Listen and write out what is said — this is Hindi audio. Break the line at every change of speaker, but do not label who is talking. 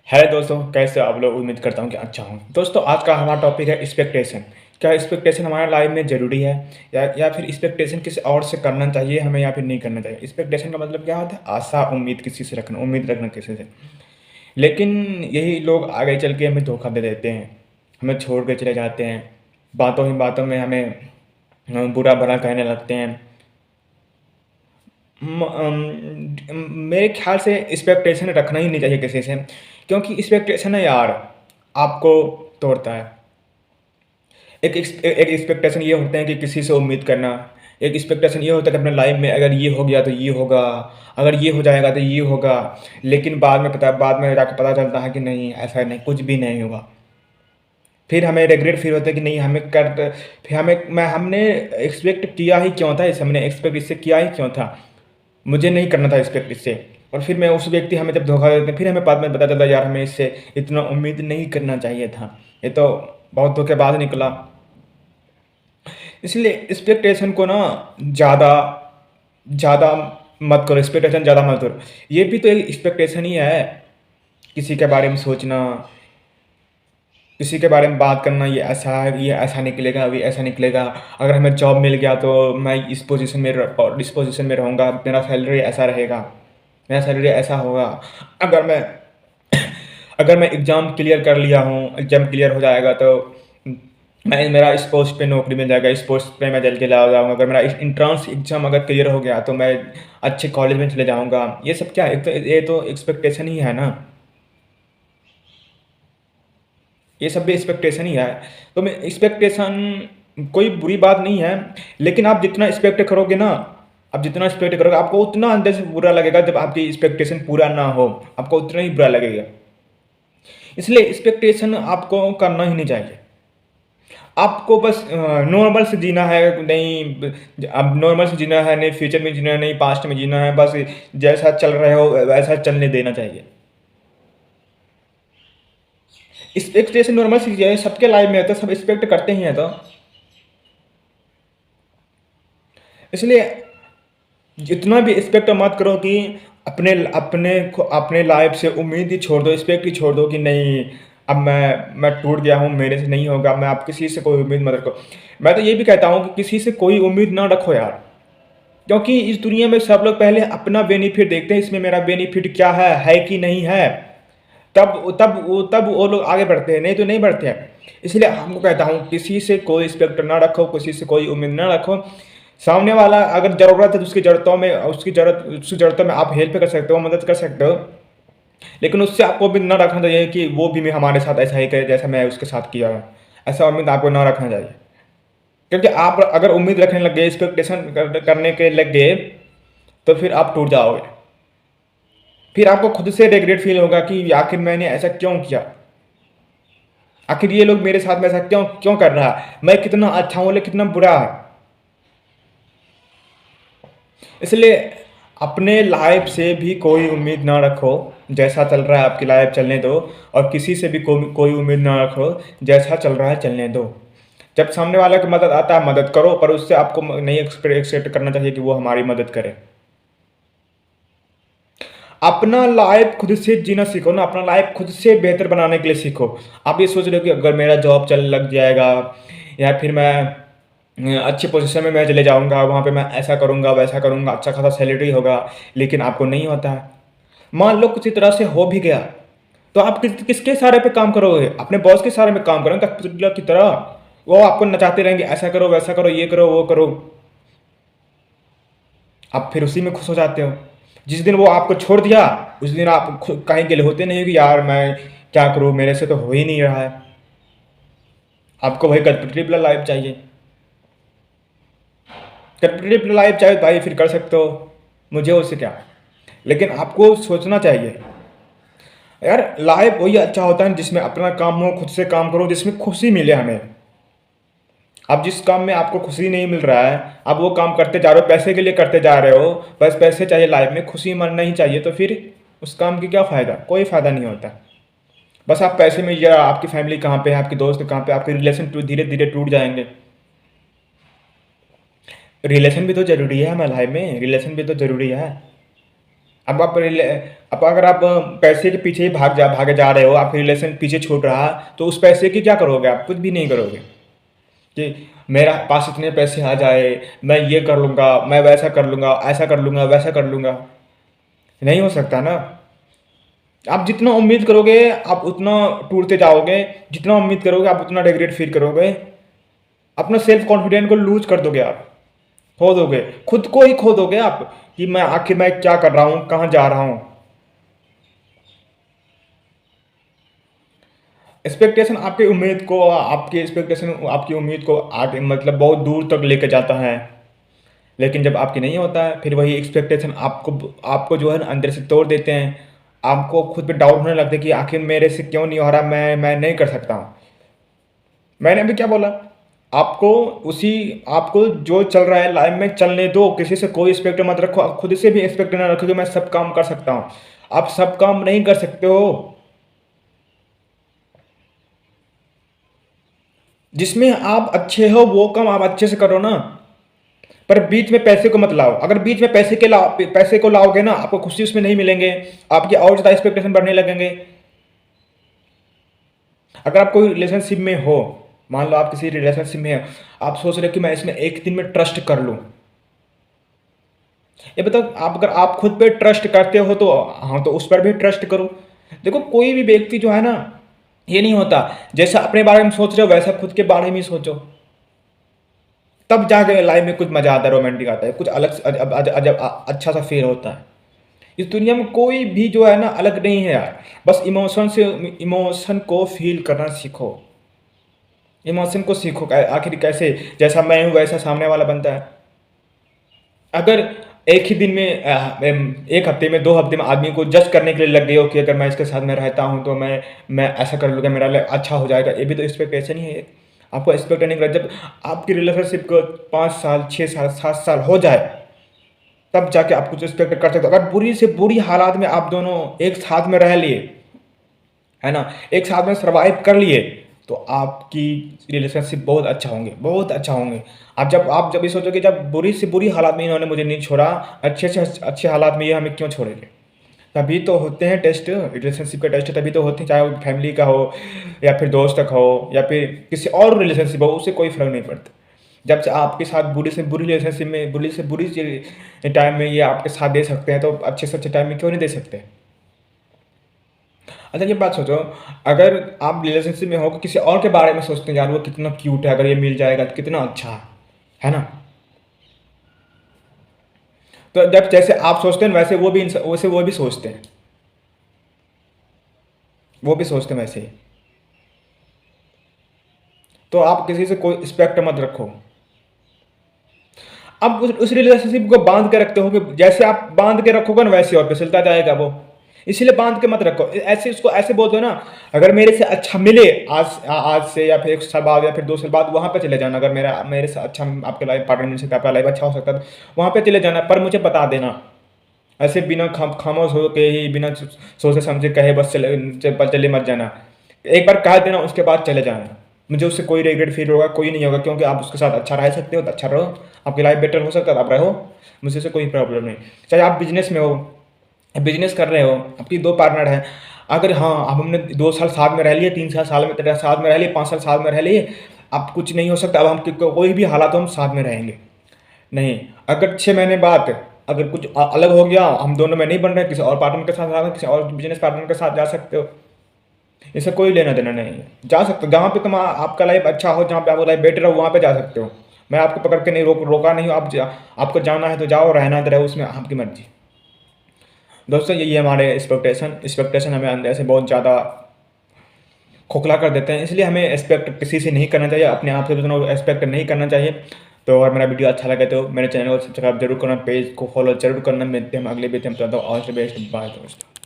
हेलो दोस्तों, कैसे हो आप लोग? उम्मीद करता हूँ कि अच्छा हूँ। दोस्तों, आज का हमारा टॉपिक है एक्सपेक्टेशन। क्या एक्सपेक्टेशन हमारे लाइफ में ज़रूरी है या फिर एक्सपेक्टेशन किसी और से करना चाहिए हमें या फिर नहीं करना चाहिए? एक्सपेक्टेशन का मतलब क्या होता है? आशा, उम्मीद किसी से रखना, उम्मीद रखना किसी से। लेकिन यही लोग आगे चल के हमें धोखा दे देते हैं, हमें छोड़ के चले जाते हैं, बातों ही बातों में हमें बुरा भला कहने लगते हैं। मेरे ख्याल से एक्सपेक्टेशन रखना ही नहीं चाहिए किसी से, क्योंकि एक्सपेक्टेशन है यार, आपको तोड़ता है। एक एक्सपेक्टेशन ये होते हैं कि किसी से उम्मीद करना। एक एक्सपेक्टेशन ये होता है कि अपने लाइफ में अगर ये हो गया तो ये होगा, अगर ये हो जाएगा तो ये होगा। लेकिन बाद में जाके पता चलता है कि नहीं, ऐसा नहीं, कुछ भी नहीं होगा। फिर हमें रिग्रेट फील होता है कि नहीं हमें कर फिर हमने एक्सपेक्ट किया ही क्यों था, इसे हमने एक्सपेक्ट इससे किया ही क्यों था, मुझे नहीं करना था एक्सपेक्ट इससे। और फिर मैं उस व्यक्ति हमें जब धोखा देते हैं, फिर हमें बाद में पता चलता है यार हमें इससे इतना उम्मीद नहीं करना चाहिए था, ये तो बहुत धोखेबाज निकला। इसलिए एक्सपेक्टेशन को ना ज़्यादा ज़्यादा मत करो, एक्सपेक्टेशन ज़्यादा मत करो। ये भी तो एक एक्सपेक्टेशन ही है, किसी के बारे में सोचना, किसी के बारे में बात करना, ये ऐसा है, ये ऐसा निकलेगा, ये ऐसा निकलेगा। अगर हमें जॉब मिल गया तो मैं इस पोजीशन में रहूँगा, मेरा सैलरी ऐसा रहेगा, मेरा सैलरी ऐसा होगा। अगर मैं अगर मैं एग्ज़ाम क्लियर कर लिया हूँ, एग्ज़ाम क्लियर हो जाएगा तो मैं मेरा इस पोस्ट पे नौकरी मिल जाएगा, इस पोस्ट पे मैं जल्दी चला जाऊँगा। अगर मेरा एंट्रेंस एग्ज़ाम अगर क्लियर हो गया तो मैं अच्छे कॉलेज में चले जाऊँगा। ये सब क्या है? ये तो एक्सपेक्टेशन ही है ना। ये सब भी एक्सपेक्टेशन ही है। तो मैं एक्सपेक्टेशन कोई बुरी बात नहीं है, लेकिन आप जितना एक्सपेक्ट करोगे ना, आप जितना एक्सपेक्ट करोगे आपको उतना अंदर से बुरा लगेगा। जब आपकी एक्सपेक्टेशन पूरा ना हो, आपको उतना ही बुरा लगेगा। इसलिए एक्सपेक्टेशन आपको करना ही नहीं चाहिए। आपको बस नॉर्मल से जीना है, नहीं अब नॉर्मल से जीना है, नहीं फ्यूचर में जीना है, नहीं पास्ट में जीना है। बस जैसा चल रहे हो वैसा चलने देना चाहिए। एक्सपेक्टेशन नॉर्मल सी चीज़ है, सबके लाइफ में है, तो सब एक्सपेक्ट करते ही हैं। तो इसलिए जितना भी एक्सपेक्ट मत करो कि अपने अपने लाइफ से उम्मीद ही छोड़ दो, एक्सपेक्ट ही छोड़ दो कि नहीं अब मैं टूट गया हूँ, मेरे से नहीं होगा। मैं आप किसी से कोई उम्मीद मत रखो। मैं तो ये भी कहता हूँ कि किसी से कोई उम्मीद ना रखो यार, क्योंकि इस दुनिया में सब लोग पहले अपना बेनिफिट देखते हैं, इसमें मेरा बेनिफिट क्या है कि नहीं है। तब वो लोग आगे बढ़ते हैं, नहीं तो नहीं बढ़ते हैं। इसलिए हमको कहता हूँ किसी से कोई एक्सपेक्ट ना रखो, किसी से कोई उम्मीद ना रखो। सामने वाला अगर ज़रूरत है तो उसकी ज़रूरतों में आप हेल्प कर सकते हो, मदद कर सकते हो। लेकिन उससे आपको उम्मीद ना रखना चाहिए कि वो भी मैं हमारे साथ ऐसा ही करे जैसा मैं उसके साथ किया है। ऐसा उम्मीद आपको ना रखना चाहिए, क्योंकि आप अगर उम्मीद रखने लग गए, एक्सपेक्टेशन करने के लग गए, तो फिर आप टूट जाओगे। फिर आपको खुद से रिग्रेट फील होगा कि आखिर मैंने ऐसा क्यों किया, आखिर ये लोग मेरे साथ में ऐसा क्यों क्यों कर रहा है, मैं कितना अच्छा हूँ लेकिन कितना बुरा है। इसलिए अपने लाइफ से भी कोई उम्मीद ना रखो, जैसा चल रहा है आपकी लाइफ चलने दो। और किसी से भी कोई उम्मीद ना रखो, जैसा चल रहा है चलने दो। जब सामने वाला की मदद आता है मदद करो, पर उससे आपको नहीं एक्सपेक्ट करना चाहिए कि वो हमारी मदद करे। अपना लाइफ खुद से जीना सीखो ना, अपना लाइफ खुद से बेहतर बनाने के लिए सीखो। आप ये सोच रहे हो कि अगर मेरा जॉब चल लग जाएगा या फिर मैं अच्छी पोजीशन में मैं चले जाऊंगा, वहाँ पे मैं ऐसा करूंगा वैसा करूंगा, अच्छा खासा सैलरी होगा, लेकिन आपको नहीं होता है। मान लो किसी तरह से हो भी गया, तो आप किसके सहारे पे काम करोगे? अपने बॉस के सहारे में काम करोगे कठपुतलियों की तरह। वो आपको नचाते रहेंगे, ऐसा करो वैसा करो, ये करो वो करो। आप फिर उसी में खुश हो जाते हो। जिस दिन वो आपको छोड़ दिया, उस दिन आप कहीं के लिए होते नहीं हो कि यार मैं क्या करूँ, मेरे से तो हो ही नहीं रहा है। आपको वही कम्पिटिटिव लाइफ चाहिए। कम्पिटिटिव लाइफ चाहिए भाई, फिर कर सकते हो, मुझे उससे क्या। लेकिन आपको सोचना चाहिए यार, लाइफ वही अच्छा होता है जिसमें अपना काम हो, खुद से काम करो, जिसमें खुशी मिले हमें। अब जिस काम में आपको खुशी नहीं मिल रहा है, आप वो काम करते जा रहे हो, पैसे के लिए करते जा रहे हो, बस पैसे चाहिए लाइफ में, खुशी मन नहीं चाहिए, तो फिर उस काम की क्या फ़ायदा? कोई फ़ायदा नहीं होता। बस आप पैसे में, या आपकी फैमिली कहाँ पे है, आपके दोस्त कहाँ पे, आपके रिलेशन धीरे धीरे टूट जाएंगे। रिलेशन भी तो ज़रूरी है हमारे लाइफ में, रिलेशन भी तो ज़रूरी है। अब आप रिले अब अगर आप पैसे के पीछे ही भागे जा रहे हो, आपका रिलेशन पीछे छूट रहा, तो उस पैसे की क्या करोगे आप? कुछ भी नहीं करोगे कि मेरा पास इतने पैसे आ जाए, मैं ये कर लूँगा, मैं वैसा कर लूँगा, ऐसा कर लूँगा, वैसा कर लूँगा। नहीं हो सकता ना। आप जितना उम्मीद करोगे, आप उतना टूटते जाओगे, जितना उम्मीद करोगे, आप उतना रिग्रेट फील करोगे, अपना सेल्फ कॉन्फिडेंस को लूज़ कर दोगे आप, खो दोगे, खुद को ही खो दोगे आप कि मैं आखिर मैं क्या कर रहा हूँ, कहाँ जा रहा हूँ। एक्सपेक्टेशन आपकी एक्सपेक्टेशन आपकी उम्मीद को आगे मतलब बहुत दूर तक लेके जाता है, लेकिन जब आपकी नहीं होता है, फिर वही एक्सपेक्टेशन आपको आपको जो है ना अंदर से तोड़ देते हैं। आपको खुद पे डाउट होने लगता है कि आखिर मेरे से क्यों नहीं हो रहा, मैं नहीं कर सकता हूँ। मैंने अभी क्या बोला? आपको उसी आपको जो चल रहा है लाइफ में चलने दो, किसी से कोई एक्सपेक्ट मत रखो, आप खुद से भी एक्सपेक्ट ना रखो कि मैं सब काम कर सकता हूँ। आप सब काम नहीं कर सकते हो। जिसमें आप अच्छे हो वो काम आप अच्छे से करो ना, पर बीच में पैसे को मत लाओ। अगर बीच में पैसे को लाओगे ना, आपको खुशी उसमें नहीं मिलेंगे, आपकी और ज़्यादा एक्सपेक्टेशन बढ़ने लगेंगे। अगर आप कोई रिलेशनशिप में हो, मान लो आप किसी रिलेशनशिप में हो, आप सोच रहे हो कि मैं इसमें एक दिन में ट्रस्ट कर लूँ। ये बताओ, आप अगर आप खुद पे ट्रस्ट करते हो तो हाँ, तो उस पर भी ट्रस्ट करो। देखो, कोई भी व्यक्ति जो है ना, ये नहीं होता जैसा अपने बारे में सोच रहे हो वैसा खुद के बारे में ही सोचो, तब जाके लाइफ में कुछ मजा आता है, रोमांटिक आता है, कुछ अलग अजब अच्छा सा फील होता है। इस दुनिया में कोई भी जो है ना अलग नहीं है यार। बस इमोशन को फील करना सीखो। इमोशन को सीखो, आखिर कैसे, जैसा मैं हूँ वैसा सामने वाला बनता है। अगर एक ही दिन में एक हफ्ते में 2 हफ्ते में आदमी को जज करने के लिए लग गए हो कि अगर मैं इसके साथ में रहता हूँ तो मैं ऐसा कर लूँगा, मेरा लाइफ अच्छा हो जाएगा, ये भी तो एक्सपेक्टेशन ही है। आपको एक्सपेक्ट नहीं करा, जब आपकी रिलेशनशिप को 5 साल 6 साल 7 साल हो जाए, तब जाके आप कुछ एक्सपेक्ट कर सकते हो। अगर बुरी से बुरी हालात में आप दोनों एक साथ में रह लिए, है ना, एक साथ में सर्वाइव कर लिए, तो आपकी रिलेशनशिप बहुत अच्छा होंगे, बहुत अच्छा होंगे। आप जब ये सोचोगे जब बुरी से बुरी हालात में इन्होंने मुझे नहीं छोड़ा, अच्छे से अच्छे हालात में ये हमें क्यों छोड़ेंगे। तभी तो होते हैं टेस्ट, रिलेशनशिप का टेस्ट तभी तो होते हैं, चाहे वो फैमिली का हो या फिर दोस्त का हो या फिर किसी और रिलेशनशिप हो, उससे कोई फर्क नहीं पड़ता। जब से आपके साथ बुरी से बुरी रिलेशनशिप में, बुरी से बुरी टाइम में ये आपके साथ दे सकते हैं, तो अच्छे से अच्छे टाइम में क्यों नहीं दे सकते। अच्छा, ये बात सोचो, अगर आप रिलेशनशिप में हो कि किसी और के बारे में सोचते हैं, यार वो कितना क्यूट है, अगर ये मिल जाएगा तो कितना अच्छा है ना। तो जब जैसे आप सोचते हैं वैसे वो भी सोचते हैं, वो भी सोचते हैं वैसे ही। तो आप किसी से कोई रिस्पेक्ट मत रखो। अब उस रिलेशनशिप को बांध के रखते हो कि जैसे आप बांध के रखोगे ना वैसे और फिसलता जाएगा वो। इसीलिए बांध के मत रखो, ऐसे उसको ऐसे बोल दो ना, अगर मेरे से अच्छा मिले आज से या फिर 1 साल बाद या फिर 2 साल बाद, वहाँ पे चले जाना। अगर मेरे से अच्छा आपके लाइफ पार्टनर मिल सकता है, आपका लाइफ अच्छा हो सकता है, तो वहाँ पे चले जाना, पर मुझे बता देना। ऐसे बिना खामोश हो के ही, बिना सोचे समझे कहे बस चले मत जाना। एक बार कह देना, उसके बाद चले जाना। मुझे उससे कोई रिग्रेट फील होगा, कोई नहीं होगा, क्योंकि आप उसके साथ अच्छा रह सकते हो तो अच्छा रहो, आपकी लाइफ बेटर हो सकता है, आप रहो, मुझे से कोई प्रॉब्लम नहीं। चाहे आप बिजनेस में हो, बिजनेस कर रहे हो, आपकी 2 पार्टनर हैं, अगर हाँ अब हमने 2 साल साथ में रह लिए, 3 साल साथ में रह लिए, 5 साल साथ में रह लिए, अब कुछ नहीं हो सकता, अब हम कोई भी हालात हो हम साथ में रहेंगे नहीं। अगर 6 महीने बाद अगर कुछ अलग हो गया, हम दोनों में नहीं बन रहे, किसी और पार्टनर के साथ जा, किसी और बिजनेस पार्टनर के साथ जा सकते हो, इससे कोई लेना देना नहीं है। जा सकते हो जहाँ पे आपका लाइफ अच्छा हो, जहाँ पे आपका लाइफ बेटर हो, वहाँ पे जा सकते हो। मैं आपको पकड़ के नहीं रोका नहीं हूँ, आपको जाना है तो जाओ, रहना है तो रहो, उसमें आपकी मर्जी। दोस्तों, यही है हमारे एक्सपेक्टेशन हमें अंदर से बहुत ज़्यादा खोखला कर देते हैं, इसलिए हमें एक्सपेक्ट किसी से नहीं करना चाहिए, अपने आप से भी दोनों एक्सपेक्ट नहीं करना चाहिए। तो अगर मेरा वीडियो अच्छा लगे तो मेरे चैनल को सब्सक्राइब जरूर करना, पेज को फॉलो जरूर करना। मिलते हैं हम अगले वीडियो में, तो ऑल द बेस्ट, बाय दोस्तों।